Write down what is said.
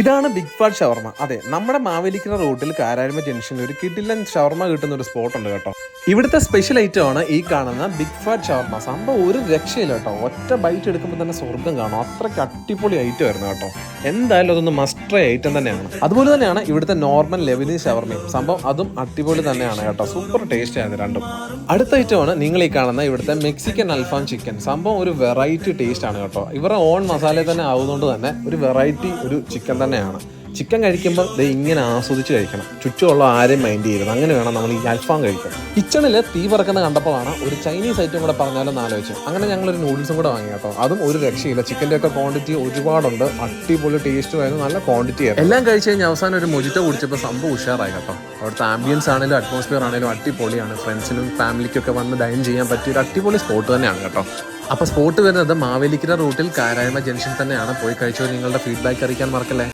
ഇതാണ് big fat ഷവർമ. അതെ, നമ്മുടെ മാവേലിക്കര റൂട്ടിൽ കാരായ്മ ജംഗ്ഷനിൽ ഒരു കിടിലൻ ഷവർമ കിട്ടുന്ന ഒരു സ്പോട്ട് ഉണ്ട് കേട്ടോ. ഇവിടുത്തെ സ്പെഷ്യൽ ഐറ്റം ആണ് ഈ കാണുന്ന ബിഗ് ഫാറ്റ് ഷവർമ. സംഭവം ഒരു രക്ഷയില്ല കേട്ടോ. ഒറ്റ ബൈറ്റ് എടുക്കുമ്പോൾ തന്നെ സ്വർഗ്ഗം കാണും. അത്രയ്ക്ക് അടിപൊളി ഐറ്റം ആയിരുന്നു കേട്ടോ. എന്തായാലും അതൊന്ന് മസ്റ്റ് ട്രൈ ഐറ്റം തന്നെയാണ്. അതുപോലെ തന്നെയാണ് ഇവിടുത്തെ നോർമൽ ലെബനീസ് ഷവർമയും. സംഭവം അതും അടിപൊളി തന്നെയാണ് കേട്ടോ. സൂപ്പർ ടേസ്റ്റ് ആയിരുന്നു രണ്ടും. അടുത്ത ഐറ്റമാണ് നിങ്ങൾ ഈ കാണുന്ന ഇവിടുത്തെ മെക്സിക്കൻ അൽഫാം ചിക്കൻ. സംഭവം ഒരു വെറൈറ്റി ടേസ്റ്റ് ആണ് കേട്ടോ. ഇവരുടെ ഓൺ മസാല തന്നെ ആവുന്നതുകൊണ്ട് തന്നെ ഒരു വെറൈറ്റി ഒരു ചിക്കൻ തന്നെയാണ്. ചിക്കൻ കഴിക്കുമ്പോൾ ഇത് ഇങ്ങനെ ആസ്വദിച്ച് കഴിക്കണം. ചുറ്റുമുള്ള ആരെയും മൈൻഡ് ചെയ്യരുത്. അങ്ങനെ വേണം നമ്മൾ ഈ അൽഫാം കഴിക്കാൻ. കിച്ചണിൽ തീ പറക്കുന്ന കണ്ടപ്പോഴാണ് ഒരു ചൈനീസ് ഐറ്റം കൂടെ പറഞ്ഞാലും ആലോചിച്ചു. അങ്ങനെ ഞങ്ങളൊരു നൂഡിൽസും കൂടെ വാങ്ങി കേട്ടോ. അതും ഒരു രക്ഷയില്ല. ചിക്കൻ്റെ ഒക്കെ ക്വാണ്ടിറ്റി ഒരുപാടുണ്ട്. അടിപൊളി ടേസ്റ്റും ആയിരുന്നു. നല്ല ക്വാണ്ടിറ്റി ആയിരുന്നു. എല്ലാം കഴിച്ച് കഴിഞ്ഞ് അവസാനം ഒരു മൊജിറ്റോ കുടിച്ചപ്പോൾ സംഭവം ഉഷാറായി കേട്ടോ. അവിടുത്തെ ആംബിയൻസ് ആണെങ്കിലും അറ്റ്മോസ്ഫിയർ ആണെങ്കിലും അടിപൊളിയാണ്. ഫ്രണ്ട്സിനും ഫാമിലിക്കൊക്കെ വന്ന് ഡൈൻ ചെയ്യാൻ പറ്റിയ ഒരു അടിപൊളി സ്പോട്ട് തന്നെയാണ് കേട്ടോ. അപ്പോൾ സ്പോട്ട് വരുന്നത് മാവേലിക്കര റൂട്ടിൽ കാരായ്മ ജംഗ്ഷൻ തന്നെയാണ്. പോയി കഴിച്ചവർ നിങ്ങളുടെ ഫീഡ്ബാക്ക് അറിയിക്കാൻ മറക്കല്ലേ.